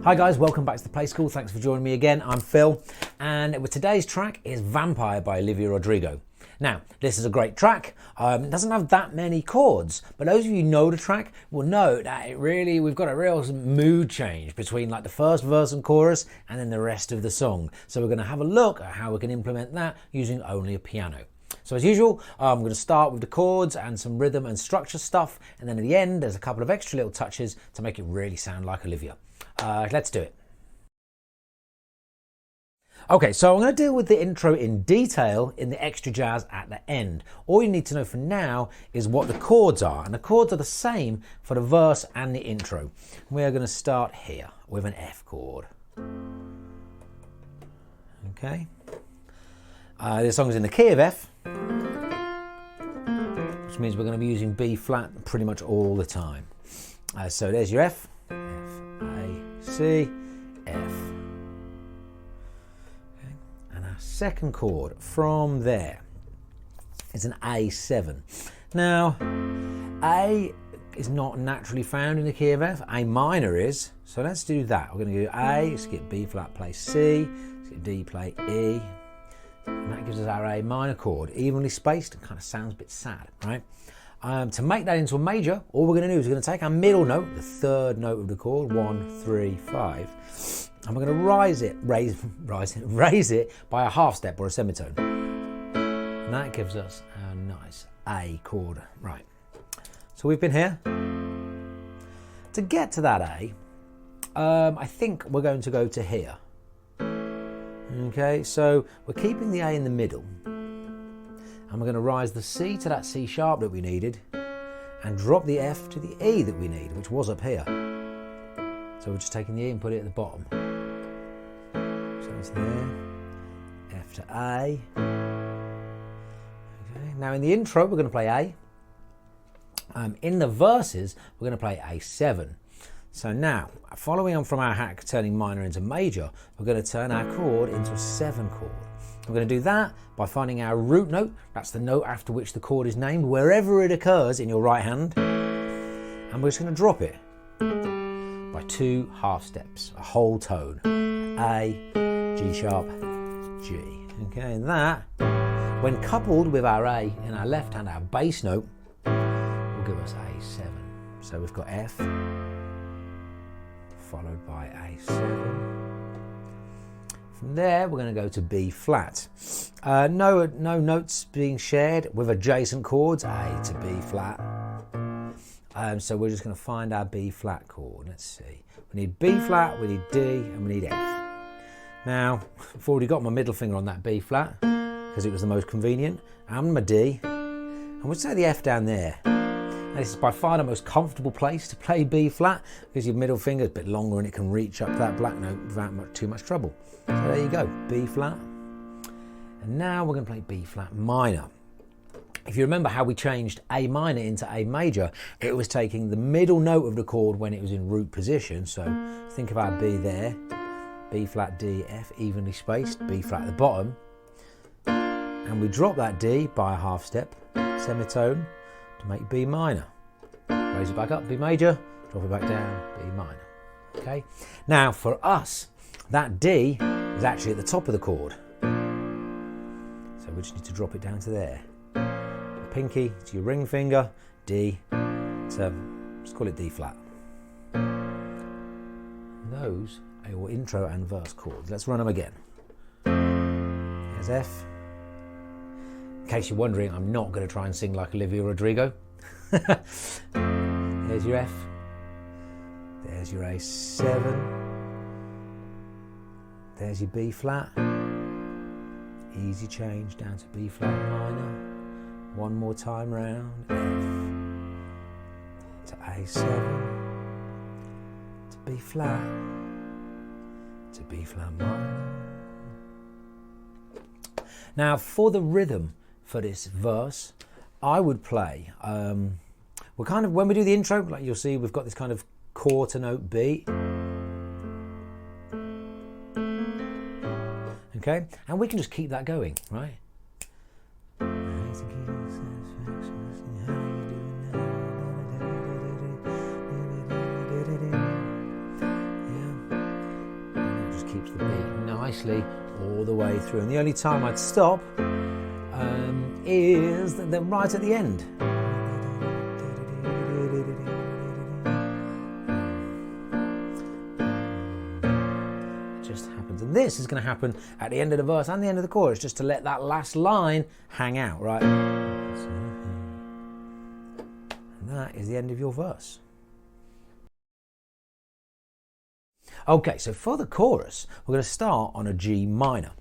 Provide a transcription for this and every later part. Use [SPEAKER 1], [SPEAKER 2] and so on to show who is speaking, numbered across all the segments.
[SPEAKER 1] Hi guys, welcome back to the Play School. Thanks for joining me again. I'm Phil, and with today's track is Vampire by Olivia Rodrigo. Now, this is a great track. It doesn't have that many chords, but those of you who know the track will know that we've got a real mood change between like the first verse and chorus and then the rest of the song. So we're going to have a look at how we can implement that using only a piano. So as usual, I'm going to start with the chords and some rhythm and structure stuff, and then at the end there's a couple of extra little touches to make it really sound like Olivia. Let's do it. Okay, so I'm going to deal with the intro in detail in the extra jazz at the end. All you need to know for now is what the chords are, and the chords are the same for the verse and the intro. We're going to start here with an F chord. Okay. This song is in the key of F, which means we're going to be using B flat pretty much all the time. So there's your F, F, A, C, F. Okay. And our second chord from there is an A7. Now, A is not naturally found in the key of F, A minor is, so let's do that. We're going to do A, skip B flat, play C, skip D, play E. And that gives us our A minor chord, evenly spaced. It kind of sounds a bit sad, right? To make that into a major, all we're going to do is we're going to take our middle note, the third note of the chord, 1, 3, 5, and we're going to raise it by a half step or a semitone. And that gives us our nice A chord, right? So we've been here. To get to that A, I think we're going to go to here. Okay, so we're keeping the A in the middle, and we're going to rise the C to that C sharp that we needed and drop the F to the E that we need, which was up here. So we're just taking the E and put it at the bottom. So it's there, F to A. Okay, now in the intro we're going to play A. In the verses we're going to play A7. So now, following on from our hack turning minor into major, we're going to turn our chord into a 7 chord. We're going to do that by finding our root note, that's the note after which the chord is named, wherever it occurs in your right hand, and we're just going to drop it by 2 half steps, a whole tone, A, G sharp, G. Okay, and that, when coupled with our A in our left hand, our bass note, will give us A7. So we've got F, followed by A7. From there, we're going to go to B flat. No notes being shared with adjacent chords, A to B flat. So we're just going to find our B flat chord. Let's see. We need B flat, we need D, and we need F. Now, I've already got my middle finger on that B flat because it was the most convenient, and my D, and we'll say the F down there. This is by far the most comfortable place to play B flat because your middle finger is a bit longer and it can reach up that black note without too much trouble. So there you go, B flat. And now we're going to play B flat minor. If you remember how we changed A minor into A major, it was taking the middle note of the chord when it was in root position. So think of our B there, B flat, D, F, evenly spaced, B flat at the bottom. And we drop that D by a half step, semitone, to make B minor. Raise it back up, B major, drop it back down, B minor. Okay. Now for us, that D is actually at the top of the chord. So we just need to drop it down to there. The pinky to your ring finger, D, so let's call it D flat. Those are your intro and verse chords. Let's run them again. Here's F. In case you're wondering, I'm not going to try and sing like Olivia Rodrigo. There's your F. There's your A7. There's your B flat. Easy change down to B flat minor. One more time round. F to A7. To B flat. To B flat minor. Now for the rhythm for this verse, I would play, we're kind of, when we do the intro, like you'll see, we've got this kind of quarter note beat. Okay, and we can just keep that going, right? keeps the beat nicely all the way through. And the only time I'd stop is then right at the end. It just happens. And this is going to happen at the end of the verse and the end of the chorus, just to let that last line hang out, right? And that is the end of your verse. Okay, so for the chorus, we're going to start on a G minor.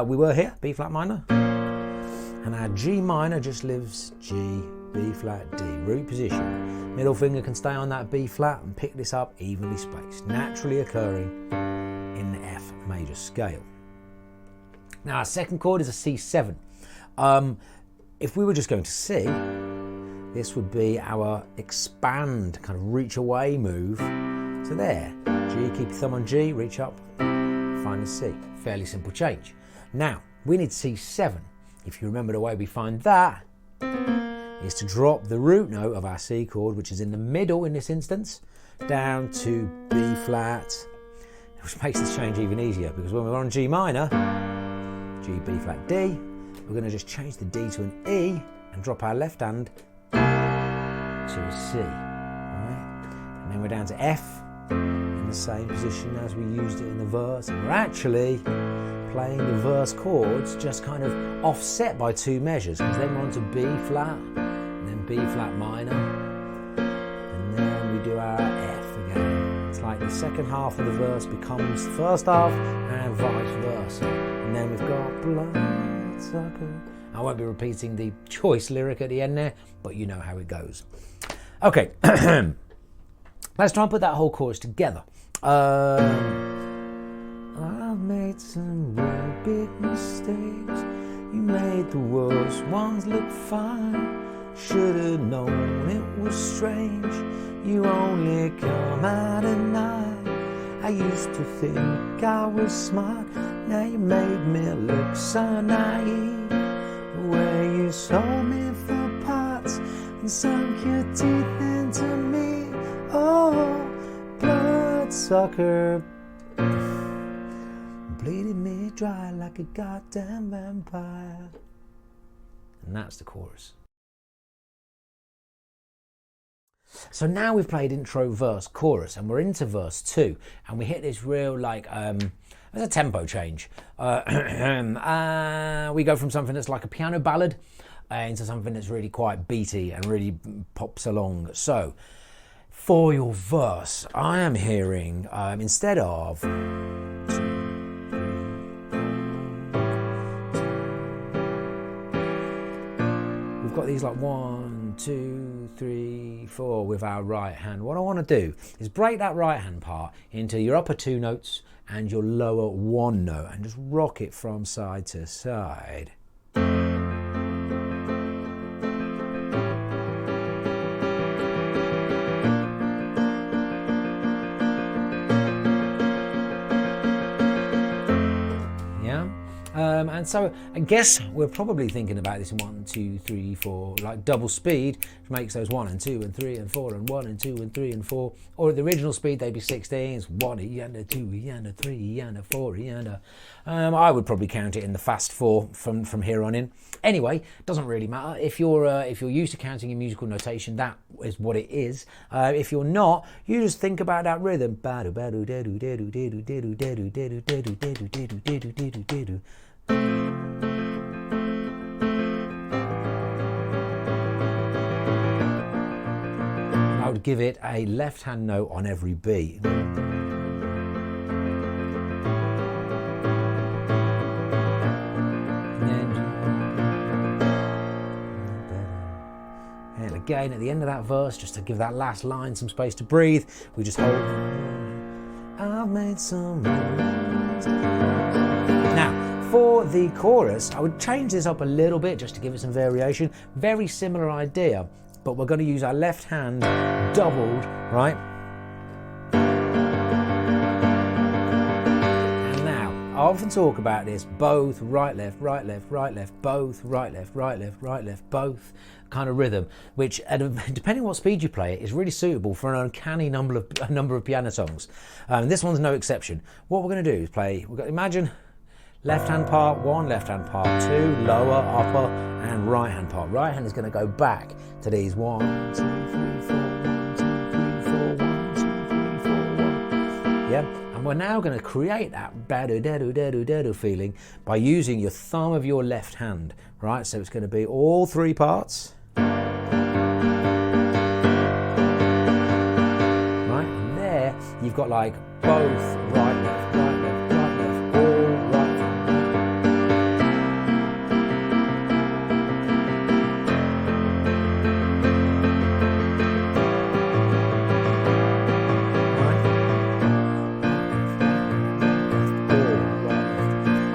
[SPEAKER 1] We were here, B flat minor. And our G minor just lives G, B flat, D, root position. Middle finger can stay on that B flat and pick this up evenly spaced, naturally occurring in the F major scale. Now our second chord is a C7. If we were just going to C, this would be our expand, kind of reach away move. So there, G, keep your thumb on G, reach up, find a C. Fairly simple change. Now, we need C7. If you remember the way we find that, is to drop the root note of our C chord, which is in the middle in this instance, down to B flat, which makes this change even easier, because when we're on G minor, G, B flat, D, we're going to just change the D to an E and drop our left hand to a C. Right? And then we're down to F, in the same position as we used it in the verse, and we're actually playing the verse chords just kind of offset by two measures, because then we're on to B flat, and then B flat minor, and then we do our F again. It's like the second half of the verse becomes the first half, and vice versa. And then we've got bloodsucker. I won't be repeating the choice lyric at the end there, but you know how it goes. Okay. Let's try and put that whole chorus together. I've made some real big mistakes. You made the worst ones look fine. Should've known it was strange. You only come out at night. I used to think I was smart. Now you made me look so naive. The way you sold me for parts and sunk your teeth into me. Oh, bloodsucker, bleeding me dry like a goddamn vampire. And that's the chorus. So now we've played intro, verse, chorus, and we're into verse 2, and we hit this real there's a tempo change. We go from something that's like a piano ballad into something that's really quite beaty and really pops along. So for your verse, I am hearing, instead of we've got these like 1, 2, 3, 4 with our right hand. What I want to do is break that right hand part into your upper 2 notes and your lower 1 note and just rock it from side to side. And so I guess we're probably thinking about this in 1, 2, 3, 4, like double speed, which makes those 1 and 2 and 3 and 4 and 1 and 2 and 3 and 4. Or at the original speed, they'd be 16s, 1 and a 2 and a 3 and a 4 and a. I would probably count it in the fast 4 from here on in. Anyway, doesn't really matter. If you're used to counting in musical notation, that is what it is. If you're not, you just think about that rhythm. I would give it a left hand note on every beat. And again at the end of that verse, just to give that last line some space to breathe, we just hold. I've made some moves. Now, for the chorus, I would change this up a little bit just to give it some variation. Very similar idea, but we're going to use our left hand doubled, right? And now, often talk about this, both right, left, right, left, right, left, both right, left, right, left, right, left, both kind of rhythm, which depending on what speed you play it is really suitable for an uncanny number of piano songs. This one's no exception. What we're going to do is play, imagine left hand part 1, left hand part 2, lower, upper, and right hand part. Right hand is going to go back to these 1, 2, 3, 4, 1, 2, 3, 4, 1, 2, 3, 4, 1. Yeah, and we're now going to create that da-do-da-do-da-do-da-do feeling by using your thumb of your left hand, right? So it's going to be all 3 parts. Right, and there you've got like both right, left, right, left, right, left, all right.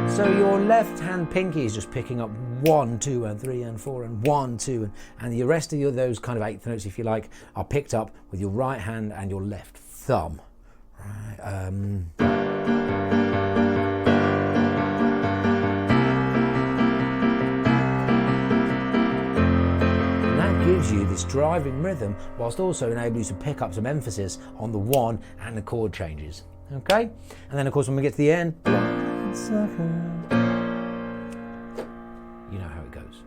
[SPEAKER 1] So your left hand pinky is just picking up 1, 2, and 3, and 4, and 1, 2, and the rest of those kind of 8th notes, if you like, are picked up with your right hand and your left thumb. Right. And that gives you this driving rhythm, whilst also enabling you to pick up some emphasis on the 1 and the chord changes. Okay, and then of course when we get to the end. You know how it goes.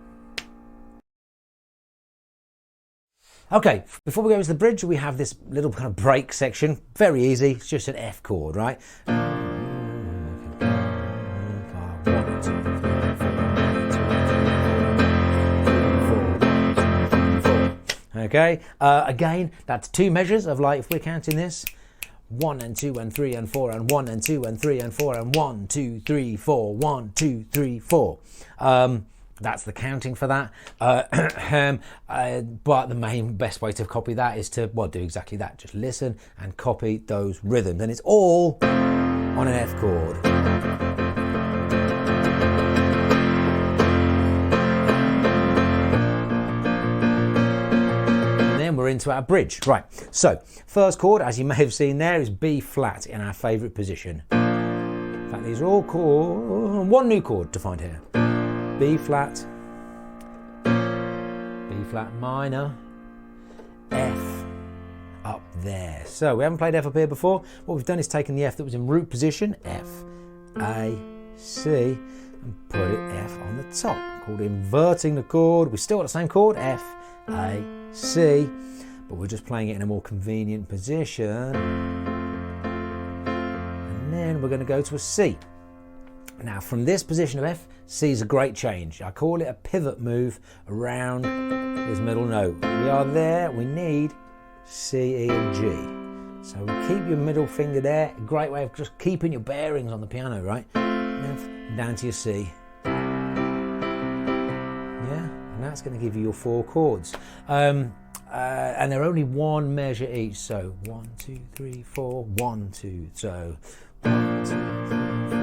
[SPEAKER 1] Okay, before we go into the bridge, we have this little kind of break section. Very easy, it's just an F chord, right? Okay, again, that's 2 measures of, like, if we're counting this, 1 and 2 and 3 and 4 and 1 and 2 and 3 and 4 and 1, 2, 3, 4, 1, 2, 3, 4. That's the counting for that. But the best way to copy that is to, well, do exactly that. Just listen and copy those rhythms. And it's all on an F chord. We're into our bridge. Right, so first chord, as you may have seen there, is B flat in our favourite position. In fact, these are all chords. One new chord to find here. B flat minor, F up there. So we haven't played F up here before. What we've done is taken the F that was in root position, F, A, C, and put it F on the top, called inverting the chord. We've still got the same chord, F, A, C, but we're just playing it in a more convenient position. And then we're going to go to a C. Now from this position of F, C is a great change. I call it a pivot move around this middle note. We are there, we need C, E and G. So keep your middle finger there, a great way of just keeping your bearings on the piano, right? F, down to your C. And that's going to give you your 4 chords. And they're only 1 measure each. So 1, 2, 3, 4, 1, 2. So 1, 2, 3, 4.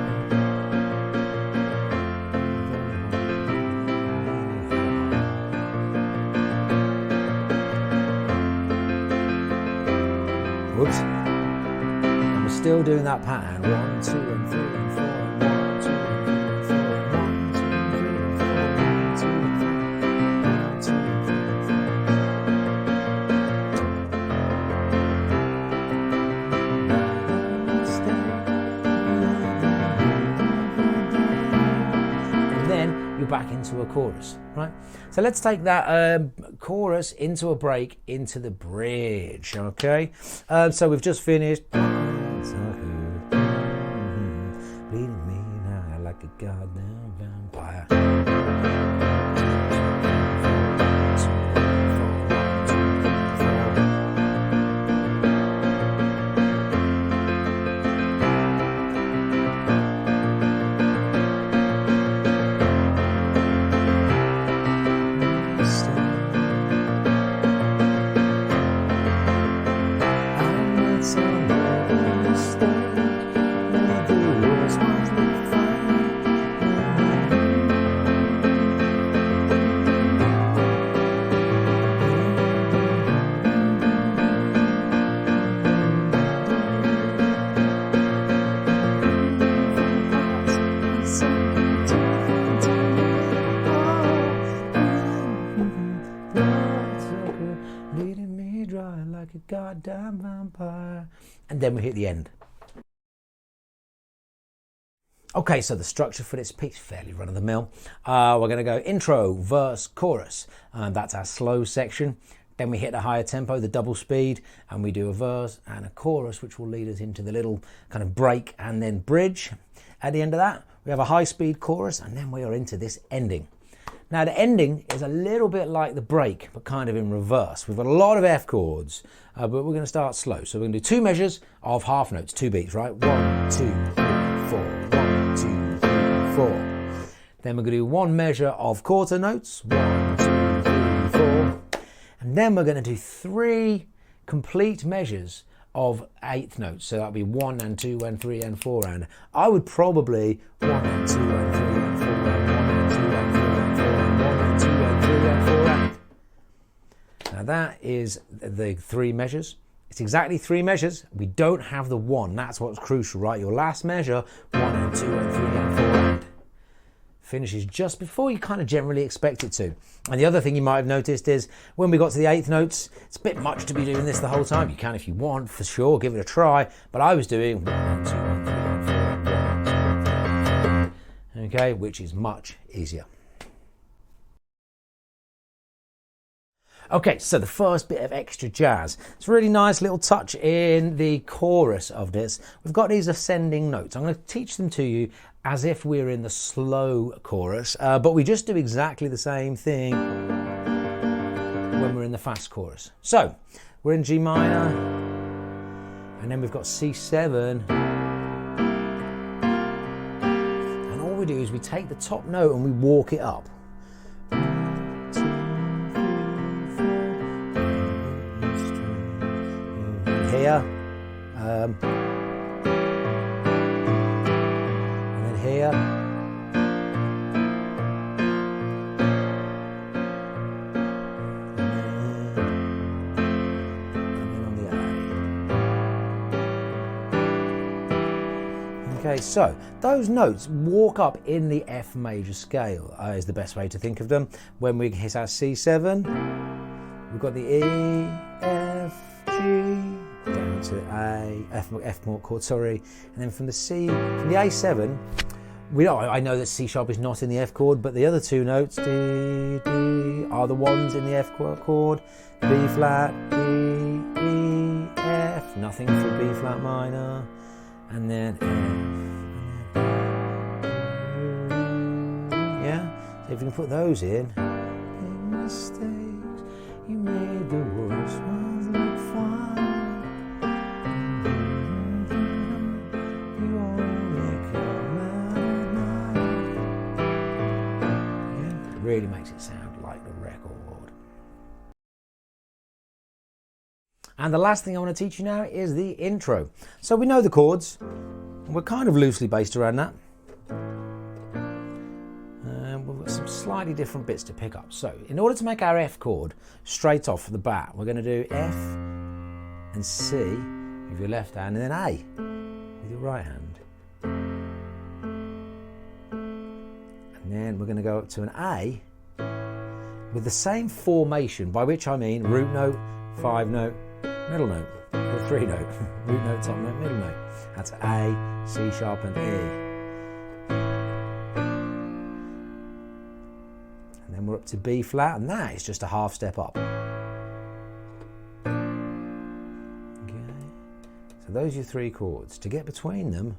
[SPEAKER 1] Whoops. And we're still doing that pattern. 1, 2, and 3, and 4. Back into a chorus, right? So let's take that chorus into a break into the bridge, okay? So we've just finished. Bleeding me now like a goddamn vampire. damn vampire. And then we hit the end. Okay, so the structure for this piece, fairly run-of-the-mill. We're going to go intro, verse, chorus. That's our slow section. Then we hit a higher tempo, the double speed, and we do a verse and a chorus, which will lead us into the little kind of break and then bridge. At the end of that, we have a high-speed chorus, and then we are into this ending. Now, the ending is a little bit like the break, but kind of in reverse. We've got a lot of F chords, but we're going to start slow. So we're going to do 2 measures of half notes, 2 beats, right? 1, 2, 3, 4. 1, 2, 3, 4. Then we're going to do 1 measure of quarter notes. 1, 2, 3, 4. And then we're going to do 3 complete measures of 8th notes. So that'll be 1 and 2 and 3 and 4. And I would probably 1 and 2 and 3 and 4 and 1 and 2 and 3 and 4 and 1 and 2 and 3 and 4 and. Now that is the 3 measures. It's exactly 3 measures. We don't have the 1. That's what's crucial, right? Your last measure, 1 and 2 and 3 and 4 and. Finishes just before you kind of generally expect it to. And the other thing you might have noticed is when we got to the 8th notes, it's a bit much to be doing this the whole time. You can if you want, for sure, give it a try. But I was doing 1 and 2 and 3 and 4 and 1 and 2 and 3 and 4. Okay, which is much easier. Okay, so the first bit of extra jazz. It's a really nice little touch in the chorus of this. We've got these ascending notes. I'm going to teach them to you as if we're in the slow chorus, but we just do exactly the same thing when we're in the fast chorus. So, we're in G minor, and then we've got C7, and all we do is we take the top note and we walk it up. Here, and then here, and then on the A. Okay, so those notes walk up in the F major scale is the best way to think of them. When we hit our C7, we've got the E, F, G, down to A, F chord, sorry, and then from the A7, I know that C sharp is not in the F chord, but the other 2 notes, D, D, are the ones in the F chord, B flat, D, E, F, nothing for B flat minor, and then F, yeah, so if you can put those in, mistakes, you made the worst ones look fine. Really makes it sound like the record. And the last thing I want to teach you now is the intro. So we know the chords, and we're kind of loosely based around that. And we've got some slightly different bits to pick up. So in order to make our F chord straight off the bat, we're going to do F and C with your left hand, and then A with your right hand. And then we're going to go up to an A with the same formation, by which I mean root note, 5 note, middle note, or 3 note, root note, top note, middle note. That's A, C sharp and E. And then we're up to B flat, and that is just a half step up. Okay. So those are your 3 chords. To get between them,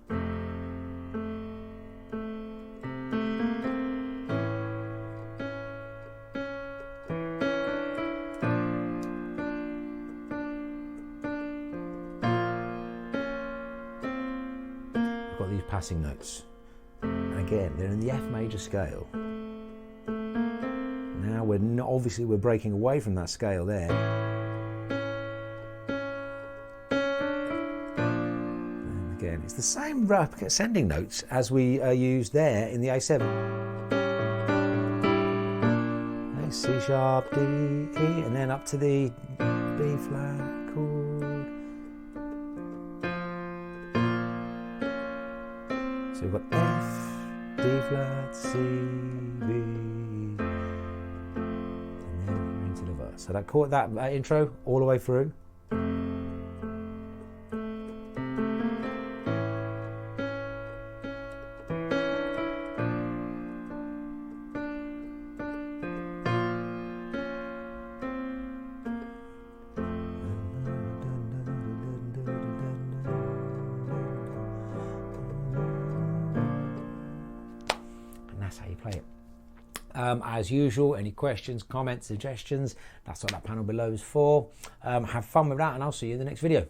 [SPEAKER 1] these passing notes, and again they're in the F major scale. Now obviously we're breaking away from that scale there, and again it's the same ascending notes as we used there in the A7. Okay, C sharp, D, E, and then up to the B flat chord. So we've got F, D flat, C, B, and then into the verse. So that intro all the way through. As usual, any questions, comments, suggestions, that's what that panel below is for. Have fun with that, and I'll see you in the next video.